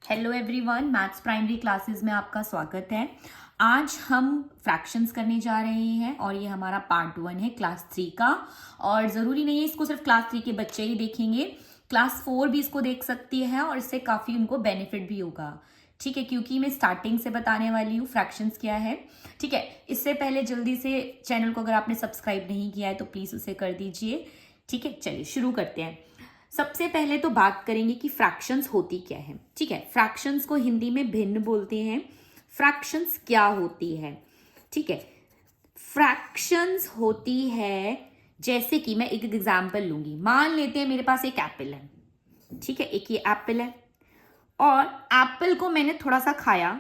Hello everyone, maths primary classes में आपका स्वागत है। आज हम फ्रैक्शंस करने जा रहे हैं और ये हमारा पार्ट 1 है क्लास 3 का। और ज़रूरी नहीं है इसको सिर्फ क्लास 3 के बच्चे ही देखेंगे, क्लास 4 भी इसको देख सकती है और इससे काफ़ी उनको बेनिफिट भी होगा। ठीक है, क्योंकि मैं स्टार्टिंग से बताने वाली हूँ फ्रैक्शंस क्या है। ठीक है, इससे पहले जल्दी से चैनल को अगर आपने सब्सक्राइब नहीं किया है तो प्लीज़ उसे कर दीजिए। ठीक है, चलिए शुरू करते हैं। सबसे पहले तो बात करेंगे कि फ्रैक्शंस होती क्या है। ठीक है, फ्रैक्शंस को हिंदी में भिन्न बोलते हैं। फ्रैक्शंस क्या होती है? ठीक है, फ्रैक्शंस होती है जैसे कि मैं एक एग्जांपल लूंगी। मान लेते हैं मेरे पास एक एप्पल है। ठीक है, एक ये एप्पल है और एप्पल को मैंने थोड़ा सा खाया।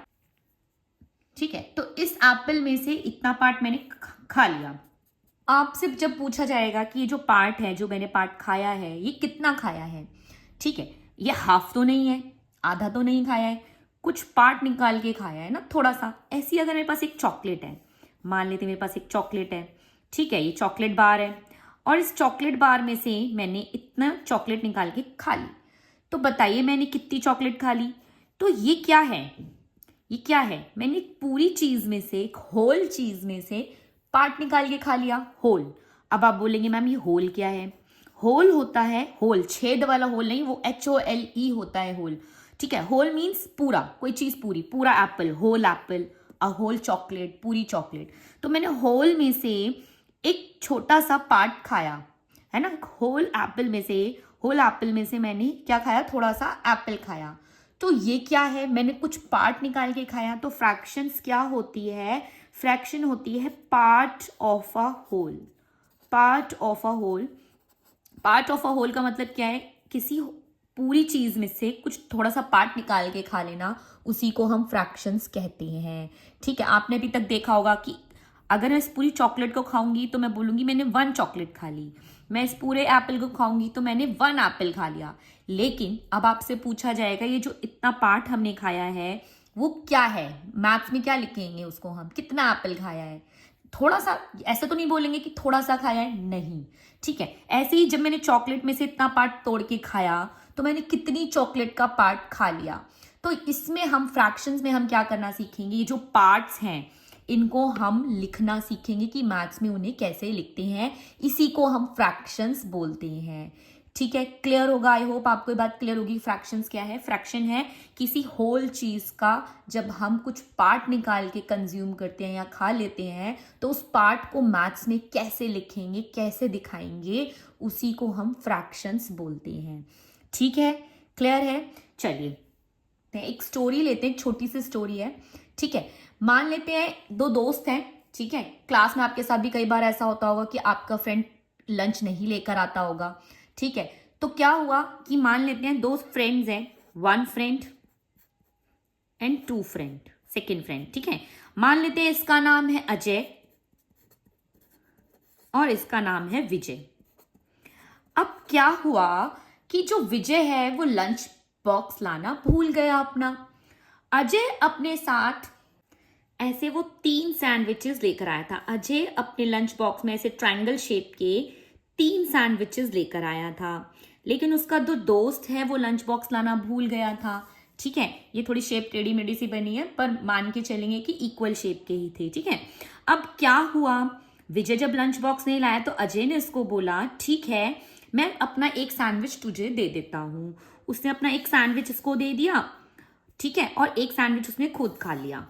ठीक है, तो इस एप्पल में से इतना पार्ट मैंने खा लिया। आपसे जब पूछा जाएगा कि ये जो पार्ट है, जो मैंने पार्ट खाया है, ये कितना खाया है। ठीक है, ये हाफ तो नहीं है, आधा तो नहीं खाया है, कुछ पार्ट निकाल के खाया है ना, थोड़ा सा। ऐसी अगर मेरे पास एक चॉकलेट है, मान लेते मेरे पास एक चॉकलेट है। ठीक है, ये चॉकलेट बार है और इस चॉकलेट बार में से मैंने इतना चॉकलेट निकाल के खा ली। तो बताइए मैंने कितनी चॉकलेट खा ली? तो ये क्या है? ये क्या है? मैंने पूरी चीज में से, एक होल चीज में से पार्ट निकाल के खा लिया, होल। अब आप बोलेंगे मैम ये होल क्या है? होल होता है, होल छेद वाला होल नहीं, वो HOLE होता है होल। ठीक है, होल मीन्स पूरा, कोई चीज पूरी, पूरा apple, whole apple, a whole chocolate, पूरी चॉकलेट। तो मैंने होल में से एक छोटा सा पार्ट खाया, है ना। होल एप्पल में से, होल एप्पल में से मैंने क्या खाया? थोड़ा सा एप्पल खाया। तो ये क्या है? मैंने कुछ पार्ट निकाल के खाया। तो फ्रैक्शंस क्या होती है? फ्रैक्शन होती है part of a whole. Part of a whole. Part of a whole का मतलब क्या है? किसी पूरी चीज में से कुछ थोड़ा सा पार्ट निकाल के खा लेना, उसी को हम फ्रैक्शंस कहते हैं। ठीक है, आपने अभी तक देखा होगा कि अगर मैं इस पूरी चॉकलेट को खाऊंगी तो मैं बोलूंगी मैंने 1 चॉकलेट खा ली। मैं इस पूरे एप्पल को खाऊंगी तो मैंने 1 एप्पल खा लिया। लेकिन अब आपसे पूछा जाएगा ये जो इतना पार्ट हमने खाया है वो क्या है? मैथ्स में क्या लिखेंगे उसको हम? कितना एप्पल खाया है? थोड़ा सा, ऐसा तो नहीं बोलेंगे कि थोड़ा सा खाया है, नहीं। ठीक है, ऐसे ही जब मैंने चॉकलेट में से इतना पार्ट तोड़ के खाया तो मैंने कितनी चॉकलेट का पार्ट खा लिया। तो इसमें हम फ्रैक्शंस में हम क्या करना सीखेंगे? ये जो पार्ट्स हैं इनको हम लिखना सीखेंगे कि मैथ्स में उन्हें कैसे लिखते हैं। इसी को हम फ्रैक्शंस बोलते हैं। ठीक है, क्लियर होगा? आई होप आपको ये बात क्लियर होगी। फ्रैक्शंस क्या है? फ्रैक्शन है किसी होल चीज का जब हम कुछ पार्ट निकाल के कंज्यूम करते हैं या खा लेते हैं, तो उस पार्ट को मैथ्स में कैसे लिखेंगे, कैसे दिखाएंगे, उसी को हम फ्रैक्शंस बोलते हैं। ठीक है, क्लियर है? चलिए एक स्टोरी लेते हैं, एक छोटी सी स्टोरी है। ठीक है, मान लेते हैं 2 दोस्त हैं। ठीक है, क्लास में आपके साथ भी कई बार ऐसा होता होगा कि आपका फ्रेंड लंच नहीं लेकर आता होगा। ठीक है, तो क्या हुआ कि मान लेते हैं 2 फ्रेंड्स हैं, 1 friend and 2 friend, second friend. ठीक है, मान लेते हैं इसका नाम है अजय और इसका नाम है विजय। अब क्या हुआ कि जो विजय है वो लंच बॉक्स लाना भूल गया अपना। अजय अपने साथ ऐसे वो 3 सैंडविचेस लेकर आया था। अजय अपने लंच बॉक्स में ऐसे ट्रायंगल शेप के 3 सैंडविचेस लेकर आया था, लेकिन उसका जो दोस्त है वो लंच बॉक्स लाना भूल गया था। ठीक है, ये थोड़ी शेप टेढ़ी मेढ़ी सी बनी है पर मान के चलेंगे कि इक्वल शेप के ही थे। ठीक है, अब क्या हुआ? विजय जब लंच बॉक्स नहीं लाया तो अजय ने इसको बोला ठीक है मैं अपना एक सैंडविच तुझे दे देता हूं। उसने अपना एक सैंडविच इसको दे दिया। ठीक है, और एक सैंडविच उसने खुद खा लिया।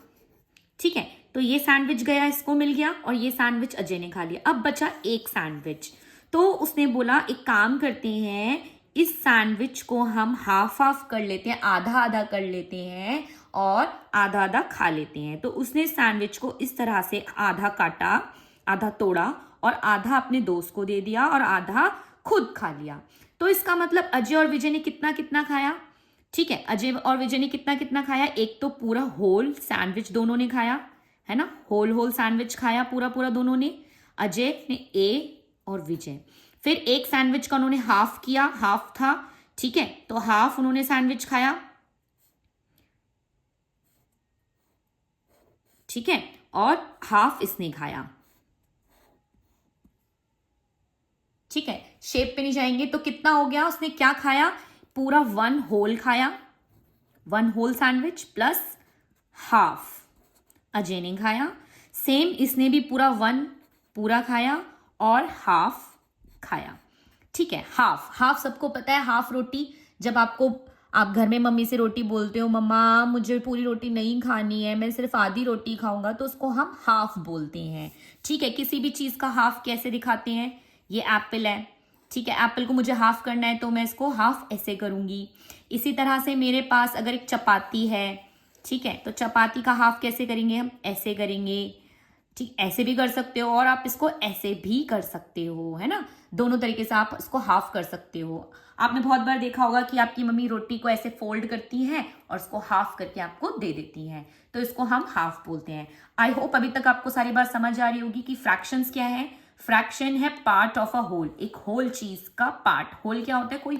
ठीक है, तो ये सैंडविच गया, इसको मिल गया, और ये सैंडविच अजय ने खा लिया। अब बचा एक सैंडविच। तो उसने बोला एक काम करते हैं, इस सैंडविच को हम हाफ हाफ कर लेते हैं, आधा आधा कर लेते हैं और आधा आधा खा लेते हैं। तो उसने सैंडविच को इस तरह से आधा काटा, आधा तोड़ा और आधा अपने दोस्त को दे दिया और आधा खुद खा लिया। तो इसका मतलब अजय और विजय ने कितना कितना खाया? ठीक है, अजय और विजय ने कितना कितना खाया? एक तो पूरा होल सैंडविच दोनों ने खाया, है ना, होल होल सैंडविच खाया पूरा पूरा दोनों ने। अजय ने ए और विजय। फिर एक सैंडविच का उन्होंने हाफ किया, हाफ था। ठीक है, तो हाफ उन्होंने सैंडविच खाया। ठीक है, और हाफ इसने खाया। ठीक है, शेप पे नहीं जाएंगे तो कितना हो गया? उसने क्या खाया? पूरा 1 होल खाया, 1 whole sandwich plus half Ajay ने खाया। सेम इसने भी पूरा 1 पूरा खाया और हाफ खाया। ठीक है, हाफ हाफ सबको पता है, हाफ रोटी जब आप घर में मम्मी से रोटी बोलते हो, मम्मा मुझे पूरी रोटी नहीं खानी है, मैं सिर्फ आधी रोटी खाऊंगा, तो उसको हम हाफ बोलते हैं। ठीक है, किसी भी चीज का हाफ कैसे दिखाते हैं, ये एप्पल है, ठीक है, एप्पल को मुझे हाफ करना है तो मैं इसको हाफ ऐसे करूंगी। इसी तरह से मेरे पास अगर एक चपाती है, ठीक है, तो चपाती का हाफ कैसे करेंगे, हम ऐसे करेंगे। ठीक, ऐसे भी कर सकते हो और आप इसको ऐसे भी कर सकते हो, है ना, दोनों तरीके से आप इसको हाफ कर सकते हो। आपने बहुत बार देखा होगा कि आपकी मम्मी रोटी को ऐसे फोल्ड करती हैं और इसको हाफ करके आपको दे देती हैं, तो इसको हम हाफ बोलते हैं। आई होप अभी तक आपको सारी बात समझ आ रही होगी कि फ्रैक्शंस क्या है। फ्रैक्शन है पार्ट ऑफ अ होल, एक होल चीज का पार्ट। होल क्या होता है, कोई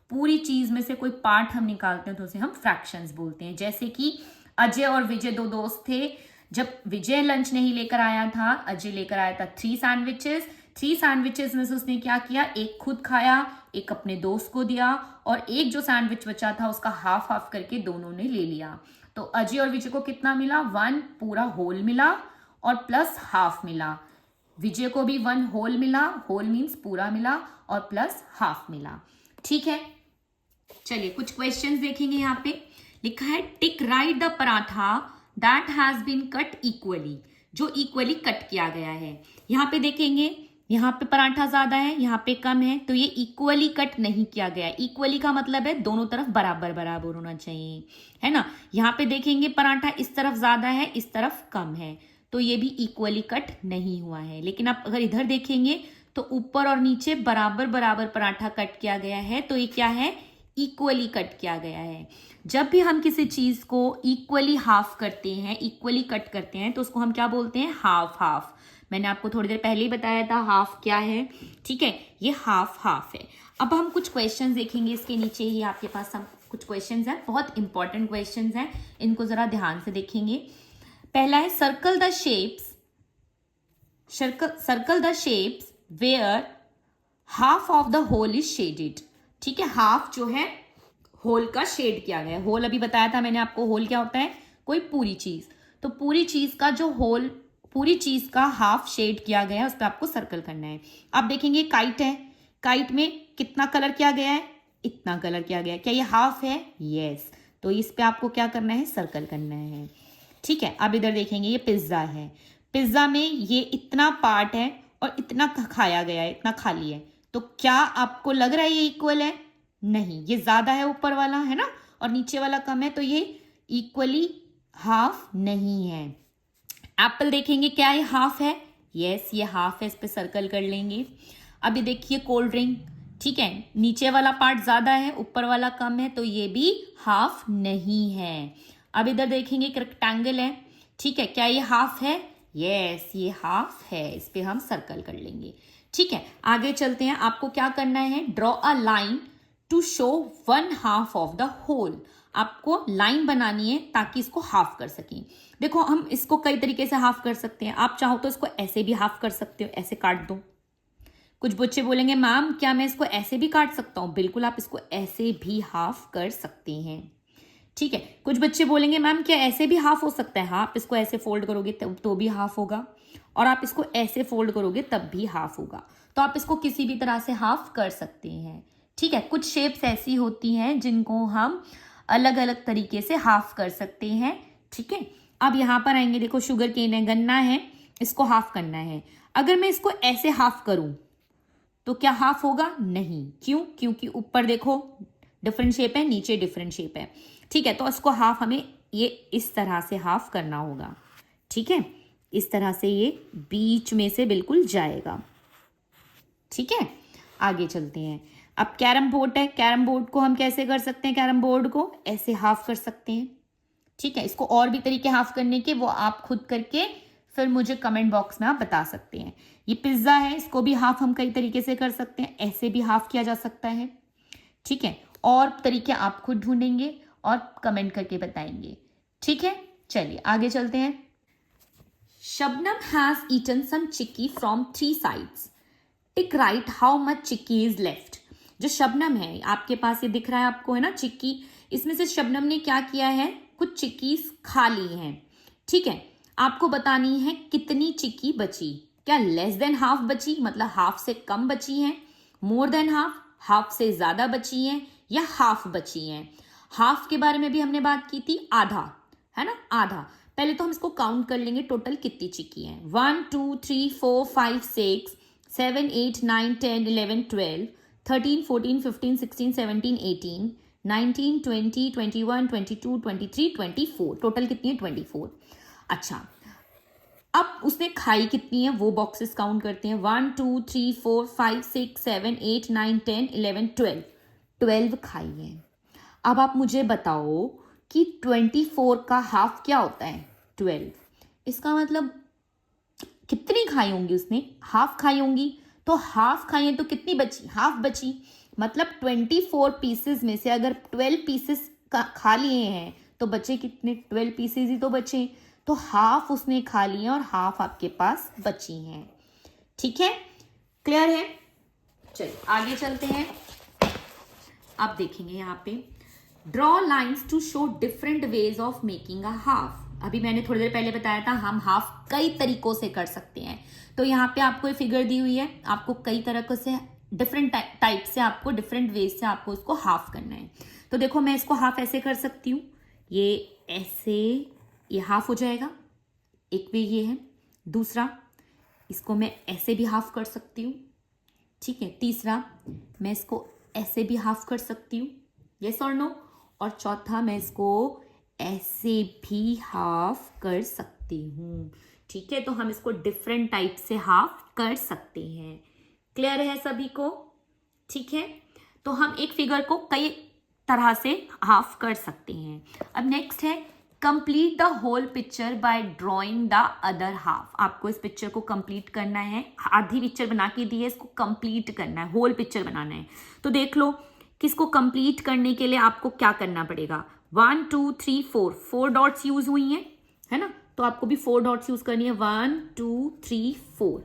पूरी चीज में से कोई पार्ट हम निकालते हैं तो उसे हम फ्रैक्शंस बोलते हैं। जैसे कि अजय और विजय 2 दोस्त थे। जब विजय लंच नहीं लेकर आया था, अजय लेकर आया था 3 सैंडविचेस। 3 सैंडविचेस में से उसने क्या किया, एक खुद खाया, एक अपने दोस्त को दिया और एक जो सैंडविच बचा था उसका हाफ हाफ करके दोनों ने ले लिया। तो अजय और विजय को कितना मिला, 1 पूरा होल मिला और प्लस हाफ मिला। विजय को भी 1 होल मिला, होल मीन्स पूरा मिला, और प्लस हाफ मिला। ठीक है, चलिए कुछ क्वेश्चंस देखेंगे। यहाँ पे लिखा है tick right the paratha that has been cut equally, जो इक्वली कट किया गया है। यहाँ पे देखेंगे, यहाँ पे पराठा ज्यादा है, यहाँ पे कम है, तो ये इक्वली कट नहीं किया गया। इक्वली का मतलब है दोनों तरफ बराबर बराबर होना चाहिए, है ना। यहाँ पे देखेंगे पराठा इस तरफ ज्यादा है, इस तरफ कम है, तो ये भी इक्वली कट नहीं हुआ है। लेकिन आप अगर इधर देखेंगे तो ऊपर और नीचे बराबर बराबर पराठा कट किया गया है, तो ये क्या है, इक्वली कट किया गया है। जब भी हम किसी चीज को इक्वली हाफ करते हैं, इक्वली कट करते हैं, तो उसको हम क्या बोलते हैं, हाफ हाफ। मैंने आपको थोड़ी देर पहले ही बताया था हाफ क्या है। ठीक है, ये हाफ हाफ है। अब हम कुछ क्वेश्चंस देखेंगे, इसके नीचे ही आपके पास हम कुछ क्वेश्चंस हैं, बहुत इंपॉर्टेंट क्वेश्चंस हैं, इनको जरा ध्यान से देखेंगे। पहला है circle the shapes where half of the whole is shaded. ठीक है, हाफ जो है होल का शेड किया गया है। होल अभी बताया था मैंने आपको, होल क्या होता है, कोई पूरी चीज। तो पूरी चीज का जो होल, पूरी चीज का हाफ शेड किया गया है, उस पर आपको सर्कल करना है। आप देखेंगे काइट है, काइट में कितना कलर किया गया है, इतना कलर किया गया है, क्या ये हाफ है, यस, तो इस पे आपको क्या करना है, सर्कल करना है। ठीक है, अब इधर देखेंगे ये पिज्जा है, पिज्जा में ये इतना पार्ट है और इतना खाया गया है, इतना खाली है, तो क्या आपको लग रहा है ये इक्वल है, नहीं, ये ज्यादा है ऊपर वाला, है ना, और नीचे वाला कम है, तो ये इक्वली हाफ नहीं है। एप्पल देखेंगे, क्या ये हाफ है, यस ये हाफ है, इस पे सर्कल कर लेंगे। अभी देखिए कोल्ड ड्रिंक, ठीक है, नीचे वाला पार्ट ज्यादा है, ऊपर वाला कम है, तो ये भी हाफ नहीं है। अब इधर देखेंगे एक रेक्टेंगल है, ठीक है, क्या ये हाफ है, यस ये हाफ है, इस पे हम सर्कल कर लेंगे। ठीक है, आगे चलते हैं। आपको क्या करना है, draw a line to show 1 half of the whole. आपको लाइन बनानी है ताकि इसको हाफ कर सकें। देखो हम इसको कई तरीके से हाफ कर सकते हैं, आप चाहो तो इसको ऐसे भी हाफ कर सकते हो, ऐसे काट दो। कुछ बच्चे बोलेंगे मैम क्या मैं इसको ऐसे भी काट सकता हूँ, बिल्कुल आप इसको ऐसे भी हाफ कर सकते हैं। ठीक है, कुछ बच्चे बोलेंगे मैम क्या ऐसे भी हाफ हो सकता है, हाँ आप इसको ऐसे फोल्ड करोगे तो भी हाफ होगा, और आप इसको ऐसे फोल्ड करोगे तब भी हाफ होगा, तो आप इसको किसी भी तरह से हाफ कर सकते हैं। ठीक है, कुछ शेप्स ऐसी होती हैं जिनको हम अलग अलग तरीके से हाफ कर सकते हैं। ठीक है, अब यहाँ पर आएंगे, देखो शुगर केन है, गन्ना है, इसको हाफ करना है। अगर मैं इसको ऐसे हाफ करूं तो क्या हाफ होगा, नहीं, क्यों, क्योंकि ऊपर देखो डिफरेंट शेप है, नीचे डिफरेंट शेप है। ठीक है, तो इसको हाफ हमें ये इस तरह से हाफ करना होगा। ठीक है, इस तरह से ये बीच में से बिल्कुल जाएगा। ठीक है, आगे चलते हैं। अब कैरम बोर्ड है, कैरम बोर्ड को हम कैसे कर सकते हैं, कैरम बोर्ड को ऐसे हाफ कर सकते हैं। ठीक है, इसको और भी तरीके हाफ करने के वो आप खुद करके फिर मुझे कमेंट बॉक्स में आप बता सकते हैं। ये पिज्जा है, इसको भी हाफ हम कई तरीके से कर सकते हैं, ऐसे भी हाफ किया जा सकता है। ठीक है, और तरीके आप खुद ढूंढेंगे और कमेंट करके बताएंगे। ठीक है, चलिए आगे चलते हैं। Shabnam has eaten some chikki from 3 sides. Tick right how much chikki is left. जो शबनम है, आपके पास ये दिख रहा है आपको, है ना चिक्की, इसमें से शबनम ने क्या किया है, कुछ चिक्कीज खा ली हैं, ठीक है। आपको बतानी है कितनी चिक्की बची, क्या लेस देन हाफ बची मतलब हाफ से कम बची है, मोर देन हाफ हाफ से ज्यादा बची है, या हाफ बची है। हाफ के बारे में भी हमने बात की थी, आधा है ना, आधा। पहले तो हम इसको काउंट कर लेंगे टोटल कितनी चिक्की है। 1 2 3 4 5 6 7 8 9 10 11 12 13 14 15 16 17 18 19 20 21 22 23 24, टोटल कितनी है 24। अच्छा, अब उसने खाई कितनी है वो बॉक्सेस काउंट करते हैं। 1 2 3 4 5 6 7 8 9 10 11 12, 12 खाई है। अब आप मुझे बताओ कि 24 का हाफ क्या होता है, 12। इसका मतलब कितनी खाई होंगी उसने, हाफ खाई होंगी। तो हाफ खाई है तो कितनी बची, हाफ बची। मतलब 24 पीसेस में से अगर 12 पीसेस खा लिए हैं तो बचे कितने, 12 पीसेस ही तो बचे। तो हाफ उसने खा लिए और हाफ आपके पास बची हैं, ठीक है, क्लियर है। चलिए आगे चलते हैं। आप देखेंगे यहाँ पे draw lines to show different ways of making a half. अभी मैंने थोड़ी देर पहले बताया था हम हाफ कई तरीकों से कर सकते हैं। तो यहाँ पे आपको ये फिगर दी हुई है, आपको कई तरह से डिफरेंट टाइप से आपको डिफरेंट वेज से आपको इसको हाफ करना है। तो देखो मैं इसको हाफ ऐसे कर सकती हूँ, ये ऐसे, ये हाफ हो जाएगा, एक वे ये है। दूसरा, इसको मैं ऐसे भी हाफ कर सकती हूँ, ठीक है। तीसरा, मैं इसको ऐसे भी हाफ कर सकती हूँ, यस और नो। और चौथा, मैं इसको ऐसे भी हाफ कर सकती हूँ, ठीक है। तो हम इसको डिफरेंट टाइप से हाफ कर सकते हैं, क्लियर है सभी को, ठीक है। तो हम एक फिगर को कई तरह से हाफ कर सकते हैं। अब नेक्स्ट है complete the whole picture by drawing the other half. आपको इस पिक्चर को कंप्लीट करना है, आधी पिक्चर बना के दी है, इसको कंप्लीट करना है, होल पिक्चर बनाना है। तो देख लो कि इसको कंप्लीट करने के लिए आपको क्या करना पड़ेगा। 1 2 3 4, 4 डॉट्स यूज हुई हैं, है ना। तो आपको भी 4 डॉट्स यूज करनी है, 1 2 3 4,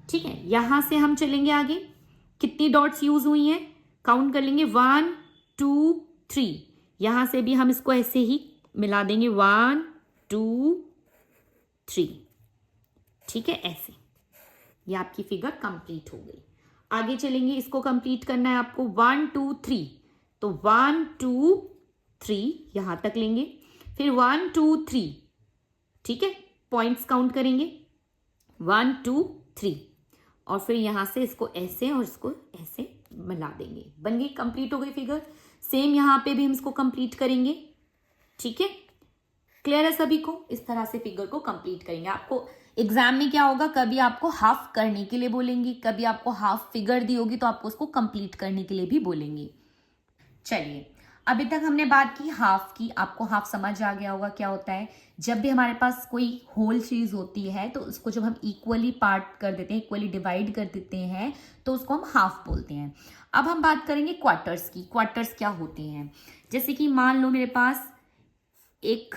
ठीक है। यहां से हम चलेंगे आगे, कितनी डॉट्स यूज हुई हैं काउंट कर लेंगे, 1 2 3। यहां से भी हम इसको ऐसे ही मिला देंगे, 1 2 3, ठीक है, ऐसे। ये आपकी फिगर कंप्लीट हो गई। आगे चलेंगे, इसको कंप्लीट करना है आपको 1 2 3। तो 1 2 3 यहां तक लेंगे, फिर 1 2 3, ठीक है, पॉइंट्स काउंट करेंगे 1 2 3, और फिर यहां से इसको ऐसे और इसको ऐसे मिला देंगे, बन गई, कंप्लीट हो गई फिगर। सेम यहां पे भी हम इसको कंप्लीट करेंगे, ठीक है, क्लियर है सभी को। इस तरह से फिगर को कंप्लीट करेंगे। आपको एग्जाम में क्या होगा, कभी आपको हाफ करने के लिए बोलेंगे, कभी आपको हाफ फिगर दी होगी तो आपको उसको कंप्लीट करने के लिए भी बोलेंगे। चलिए, अभी तक हमने बात की हाफ की, आपको हाफ समझ आ गया होगा क्या होता है। जब भी हमारे पास कोई होल चीज होती है तो उसको जब हम इक्वली पार्ट कर देते हैं, इक्वली डिवाइड कर देते हैं, तो उसको हम हाफ बोलते हैं। अब हम बात करेंगे क्वार्टर्स की। क्वार्टर्स क्या होते हैं, जैसे कि मान लो मेरे पास एक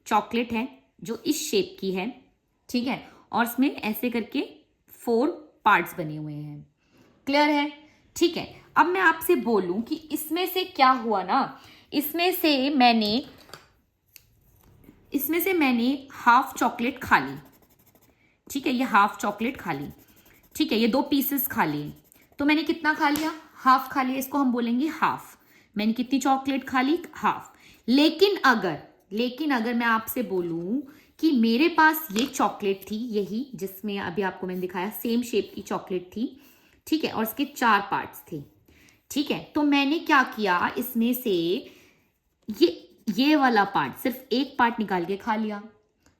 चॉकलेट है जो इस शेप की है, ठीक है, और इसमें ऐसे करके 4 पार्ट्स बने हुए हैं, क्लियर है, ठीक है। अब मैं आपसे बोलूं कि इसमें से क्या हुआ ना, इसमें से मैंने हाफ चॉकलेट खा ली, ठीक है, ये हाफ चॉकलेट खा ली, ठीक है, ये 2 पीसेस खा लिए, तो मैंने कितना खा लिया, हाफ खा लिया, इसको हम बोलेंगे हाफ। मैंने कितनी चॉकलेट खा ली, हाफ। लेकिन अगर मैं आपसे बोलूं कि मेरे पास ये चॉकलेट थी, यही जिसमें अभी आपको मैंने दिखाया, सेम शेप की चॉकलेट थी, ठीक है, और इसके 4 पार्ट्स थे, ठीक है। तो मैंने क्या किया, इसमें से ये वाला पार्ट, सिर्फ एक पार्ट निकाल के खा लिया,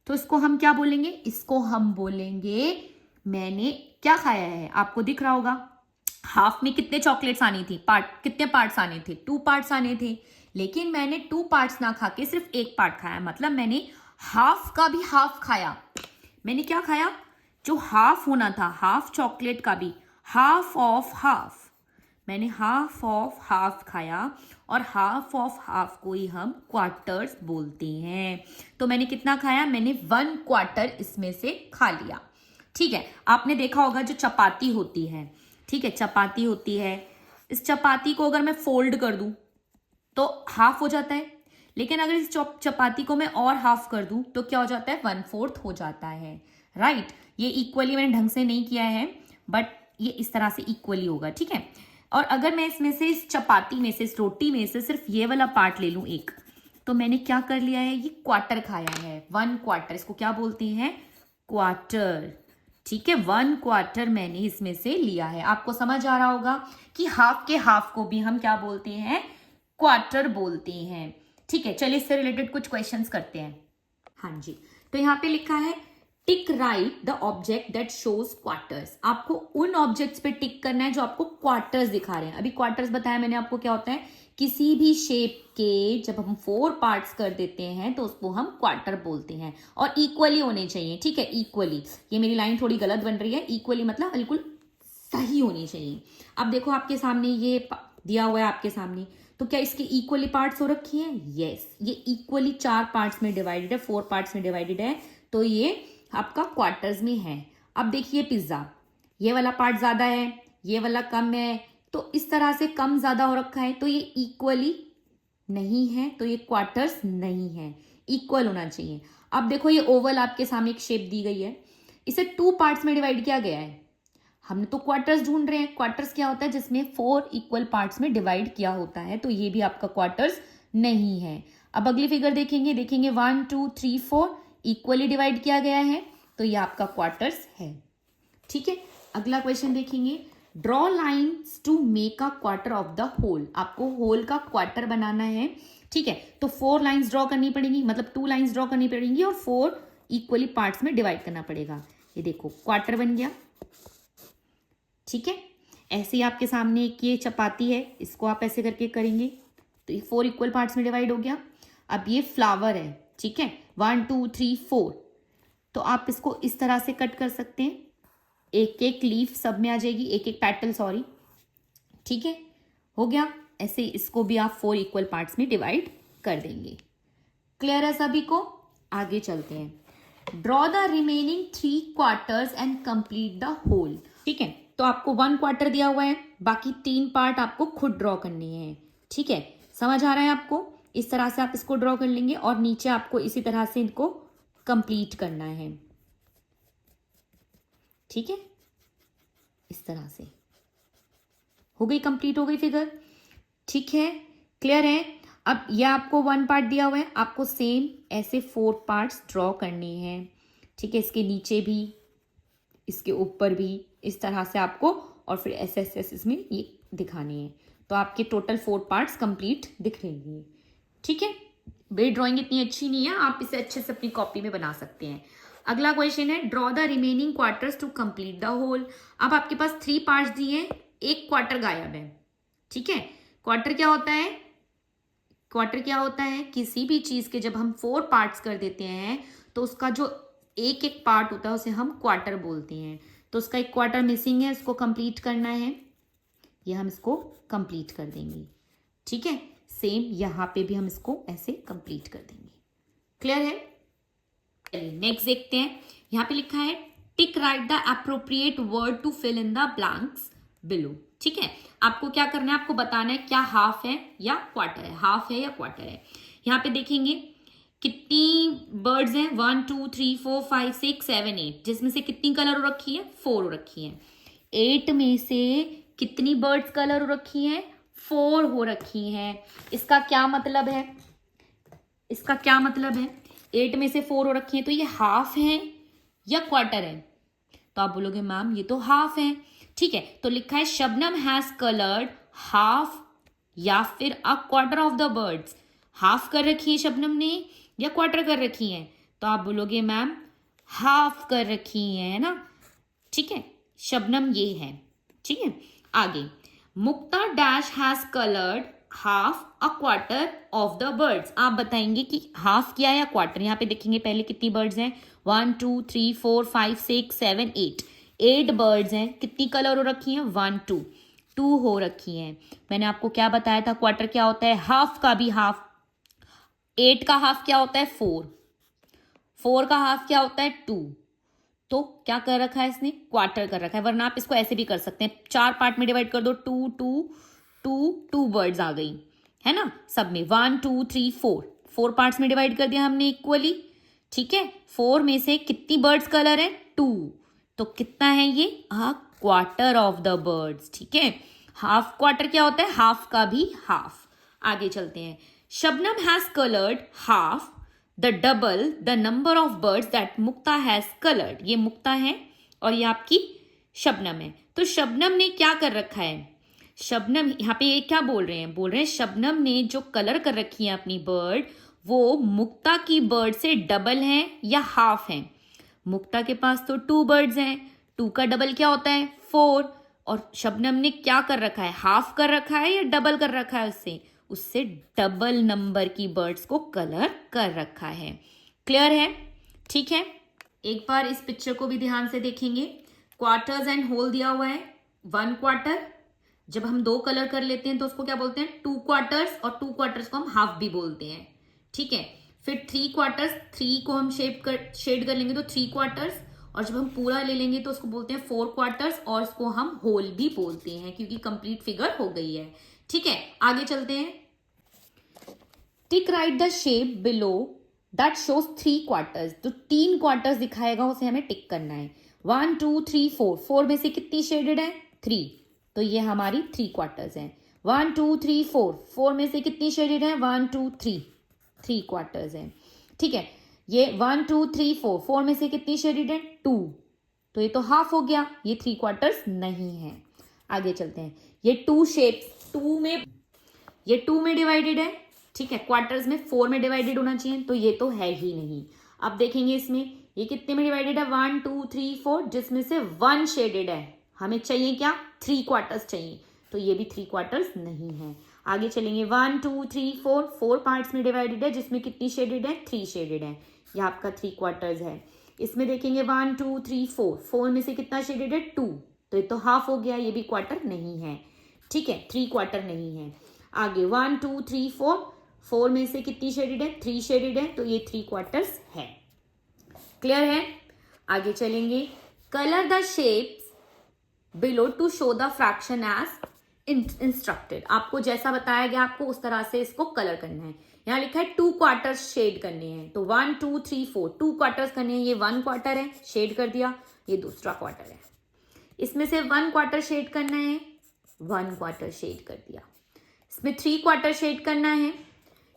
तो इसको हम क्या बोलेंगे, इसको हम बोलेंगे मैंने क्या खाया है। आपको दिख रहा होगा हाफ में कितने चॉकलेट्स आनी थी, कितने पार्ट्स आने थे, 2 पार्ट्स आने थे, लेकिन मैंने 2 पार्ट्स ना खा के सिर्फ एक पार्ट खाया, मतलब मैंने हाफ का भी हाफ खाया। मैंने क्या खाया, जो हाफ होना था, हाफ चॉकलेट का भी हाफ ऑफ हाफ, मैंने हाफ ऑफ हाफ खाया, और हाफ ऑफ हाफ को ही हम क्वार्टर्स बोलते हैं। तो मैंने कितना खाया, मैंने 1 क्वार्टर इसमें से खा लिया, ठीक है। आपने देखा होगा जो चपाती होती है, ठीक है, चपाती होती है, इस चपाती को अगर मैं फोल्ड कर दूं, तो हाफ हो जाता है। लेकिन अगर इस चपाती को मैं और हाफ कर दूं तो क्या हो जाता है, 1/4 हो जाता है, राइट। ये इक्वली मैंने ढंग से नहीं किया है, बट ये इस तरह से इक्वली होगा, ठीक है। और अगर मैं इसमें से, इस चपाती में से, इस रोटी में से सिर्फ ये वाला पार्ट ले लूं एक, तो मैंने क्या कर लिया है, ये क्वार्टर खाया है, 1/4। इसको क्या बोलते हैं, क्वार्टर, ठीक है। 1/4 मैंने इसमें से लिया है। आपको समझ आ रहा होगा कि हाफ के हाफ को भी हम क्या बोलते हैं, क्वार्टर बोलते हैं, ठीक है। चलिए इससे रिलेटेड कुछ क्वेश्चंस करते हैं। हाँ जी, तो यहाँ पे लिखा है tick right the object that shows quarters. आपको उन ऑब्जेक्ट्स पे टिक करना है जो आपको क्वार्टर्स दिखा रहे हैं। अभी क्वार्टर्स बताया मैंने आपको क्या होता है, किसी भी शेप के जब हम 4 पार्ट्स कर देते हैं तो उसको हम क्वार्टर बोलते हैं, और इक्वली होने चाहिए, ठीक है, इक्वली। ये मेरी लाइन थोड़ी गलत बन रही है, इक्वली मतलब बिल्कुल सही होनी चाहिए। अब देखो आपके सामने ये दिया हुआ है आपके सामने, तो क्या इसके इक्वली पार्ट्स हो रखी हैं, यस, ये इक्वली 4 पार्ट्स में डिवाइडेड है, 4 पार्ट्स में डिवाइडेड है, तो ये आपका क्वार्टर्स में है। अब देखिए पिज्जा, ये वाला पार्ट ज्यादा है, ये वाला कम है, तो इस तरह से कम ज्यादा हो रखा है, तो ये इक्वली नहीं है, तो ये क्वार्टर्स नहीं है, इक्वल होना चाहिए। अब देखो ये ओवल आपके सामने एक शेप दी गई है, इसे 2 पार्ट्स में डिवाइड किया गया है। हमने तो क्वार्टर्स ढूंढ रहे हैं, क्वार्टर्स क्या होता है, जिसमें 4 इक्वल पार्ट्स में डिवाइड किया होता है, तो ये भी आपका क्वार्टर्स नहीं है। अब अगली फिगर देखेंगे, 1 2 3 4 इक्वली डिवाइड किया गया है, तो ये आपका क्वार्टर्स है, ठीक है। अगला क्वेश्चन देखेंगे, draw lines to make a quarter of the whole. आपको होल का क्वार्टर बनाना है, ठीक है, तो 4 लाइन्स ड्रॉ करनी पड़ेगी, मतलब 2 लाइन्स ड्रॉ करनी पड़ेंगी और 4 इक्वली पार्ट्स में डिवाइड करना पड़ेगा। ये देखो क्वार्टर बन गया, ठीक है। ऐसे ही आपके सामने एक ये चपाती है, इसको आप ऐसे करके करेंगे तो ये 4 इक्वल पार्ट्स में डिवाइड हो गया। अब ये फ्लावर है, ठीक है, 1 2 3 4, तो आप इसको इस तरह से कट कर सकते हैं, एक एक लीफ सब में आ जाएगी, एक एक पेटल, सॉरी, ठीक है, हो गया। ऐसे इसको भी आप 4 इक्वल पार्ट्स में डिवाइड कर देंगे। क्लियर है सभी को, आगे चलते हैं। Draw the remaining 3 quarters and complete the whole, ठीक है। तो आपको 1 क्वार्टर दिया हुआ है, बाकी 3 पार्ट आपको खुद ड्रॉ करने हैं, ठीक है, समझ आ रहा है आपको। इस तरह से आप इसको ड्रॉ कर लेंगे और नीचे आपको इसी तरह से इनको कंप्लीट करना है, ठीक है, इस तरह से हो गई, कंप्लीट हो गई फिगर, ठीक है, क्लियर है। अब यह आपको 1 पार्ट दिया हुआ है, आपको सेम ऐसे 4 पार्ट्स ड्रॉ करने हैं, ठीक है, इसके नीचे भी, इसके ऊपर भी, इस तरह से आपको, और फिर ऐसे ऐसे इसमें ये दिखाने हैं, तो आपके टोटल 4 पार्ट्स कंप्लीट दिख रही हैं, ठीक है। मेरी ड्राइंग इतनी अच्छी नहीं है, आप इसे अच्छे से अपनी कॉपी में बना सकते हैं। अगला क्वेश्चन है, draw the remaining quarters to complete the whole. अब आपके पास 3 पार्ट्स दिए हैं, एक क्वार्टर गायब है, ठीक है। क्वार्टर क्या होता है, क्वार्टर क्या होता है, किसी भी चीज के जब हम 4 पार्ट्स कर देते हैं तो उसका जो एक एक पार्ट होता है उसे हम क्वार्टर बोलते हैं। तो उसका एक क्वार्टर मिसिंग है, उसको कंप्लीट करना है, ये हम इसको कंप्लीट कर देंगे, ठीक है। सेम यहाँ पे भी हम इसको ऐसे कंप्लीट कर देंगे, क्लियर है। चलिए नेक्स्ट देखते हैं, यहाँ पे लिखा है tick right the appropriate word to fill in the blanks below, ठीक है। आपको क्या करना है, आपको बताना है क्या हाफ है या क्वार्टर है, हाफ है या क्वार्टर है। यहाँ पे देखेंगे कितनी बर्ड्स हैं, 1 2 3 4 5 6 7 8, जिसमें से कितनी कलर हो रखी है, 4 हो रखी है। 8 में से कितनी बर्ड्स कलर हो रखी हैं, 4 हो रखी हैं। इसका क्या मतलब है, इसका क्या मतलब है, 8 में से 4 हो रखी हैं, तो ये हाफ है या क्वार्टर है, तो आप बोलोगे मैम ये तो हाफ है, ठीक है। तो लिखा है शबनम हैज कलर्ड हाफ या फिर अ quarter of the birds. Half कर रखी है शबनम ने या क्वार्टर कर रखी है, तो आप बोलोगे मैम हाफ कर रखी है ना, ठीक है, शबनम ये है, ठीक है। आगे, Mukta dash has coloured half a quarter of the birds. आप बताएंगे कि हाफ किया या क्वार्टर। यहाँ पे देखेंगे पहले कितनी बर्ड्स हैं, 1 2 3 4 5 6 7 8, 8 बर्ड्स हैं, कितनी कलर हो रखी हैं, 1 2 2 हो रखी हैं। मैंने आपको क्या बताया था, क्वार्टर क्या होता है, हाफ का भी हाफ, 8 का हाफ क्या होता है, 4, 4 का हाफ क्या होता है, 2, तो क्या कर रखा है इसने, क्वार्टर कर रखा है। वरना आप इसको ऐसे भी कर सकते हैं, 4 पार्ट में डिवाइड कर दो, 2 2 2 2 बर्ड्स आ गई, है ना, सब में 1 2 3 4 पार्ट्स में डिवाइड कर दिया हमने इक्वली, ठीक है। 4 में से कितनी बर्ड्स कलर है, 2, तो कितना है ये, अ क्वार्टर ऑफ द बर्ड्स, ठीक है। हाफ क्वार्टर क्या होता है, हाफ का भी हाफ। आगे चलते हैं, Shabnam has coloured half the double the number of birds that Mukta has coloured. ये मुक्ता है और ये आपकी शबनम है। तो शबनम ने क्या कर रखा है, शबनम यहाँ पे ये क्या बोल रहे हैं, शबनम ने जो कलर कर रखी है अपनी बर्ड, वो मुक्ता की बर्ड से डबल है या हाफ है। मुक्ता के पास तो 2 बर्ड्स हैं, 2 का डबल क्या होता है, 4, और शबनम ने क्या कर रखा है, हाफ कर रखा है या डबल कर रखा है, उससे डबल नंबर की बर्ड्स को कलर कर रखा है। क्लियर है, ठीक है। एक बार इस पिक्चर को भी ध्यान से देखेंगे, क्वार्टर्स एंड होल दिया हुआ है, 1 क्वार्टर, जब हम 2 कलर कर लेते हैं तो उसको क्या बोलते हैं, 2 क्वार्टर्स, और 2 क्वार्टर्स को हम हाफ भी बोलते हैं, ठीक है। फिर 3 क्वार्टर्स, 3 को हम शेड कर लेंगे तो 3 क्वार्टर्स, और जब हम पूरा ले लेंगे तो उसको बोलते हैं 4 क्वार्टर्स, और उसको हम होल भी बोलते हैं क्योंकि कंप्लीट फिगर हो गई है, ठीक है। आगे चलते हैं, टिक right the shape below that shows 3 quarters. तो 3 क्वार्टर्स दिखाएगा उसे हमें टिक करना है। 1 2 3 4 में से कितनी शेडेड है, 3, तो ये हमारी 3 क्वार्टर्स हैं। 1 2 3 4 में से कितनी शेडेड है, 1 2 3 क्वार्टर्स हैं, ठीक है। ये 1 2 3 4 में से कितनी शेडेड है, 2, तो ये तो हाफ हो गया, ये 3 क्वार्टर्स नहीं है। आगे चलते हैं, ये 2 शेप्स 2 में डिवाइडेड है, ठीक है। क्वार्टर्स में 4 में डिवाइडेड होना चाहिए, तो ये तो है ही नहीं। अब देखेंगे इसमें ये कितने में डिवाइडेड है, 1 2 3 4, जिसमें से 1 शेडेड है, हमें चाहिए क्या, 3 क्वार्टर्स चाहिए, तो ये भी 3 क्वार्टर्स नहीं है। आगे चलेंगे, 1 2 3 4 पार्ट्स में डिवाइडेड है, जिसमें कितनी शेडेड है, 3 शेडेड है, यह आपका 3 क्वार्टर्स है। इसमें देखेंगे 1 2 3 4 में से कितना शेडेड है, 2, तो ये तो हाफ हो गया, ये भी क्वार्टर नहीं है, ठीक है, 3 क्वार्टर नहीं है। आगे 1 2 3 4 में से कितनी शेडेड है, 3 शेडेड है, तो ये 3 क्वार्टर्स है। क्लियर है। आगे चलेंगे, colour the shapes below to show the fraction as instructed. आपको जैसा बताया गया आपको उस तरह से इसको कलर करना है। यहाँ लिखा है 2 क्वार्टर्स शेड करने हैं, तो 1 2 3 4 2 क्वार्टर्स करने हैं, ये 1 क्वार्टर है, शेड कर दिया, ये दूसरा क्वार्टर है। इसमें से 1 क्वार्टर शेड करना है, 1 क्वार्टर शेड कर दिया। इसमें 3 क्वार्टर शेड करना है,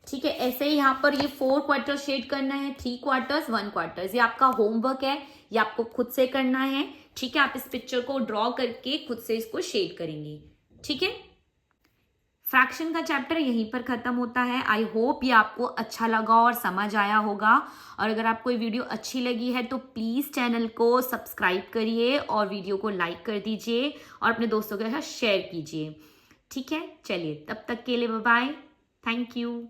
ठीक है। ऐसे ही यहाँ पर ये 4 क्वार्टर शेड करना है, 3 क्वार्टर्स 1 क्वार्टर्स। ये आपका होमवर्क है, ये आपको खुद से करना है, ठीक है। आप इस पिक्चर को ड्रॉ करके खुद से इसको शेड करेंगे, ठीक है। फ्रैक्शन का चैप्टर यहीं पर खत्म होता है। आई होप ये आपको अच्छा लगा और समझ आया होगा, और अगर आपको ये वीडियो अच्छी लगी है तो प्लीज़ चैनल को सब्सक्राइब करिए और वीडियो को लाइक कर दीजिए और अपने दोस्तों के साथ शेयर कीजिए, ठीक है। चलिए, तब तक के लिए बाय बाय, थैंक यू।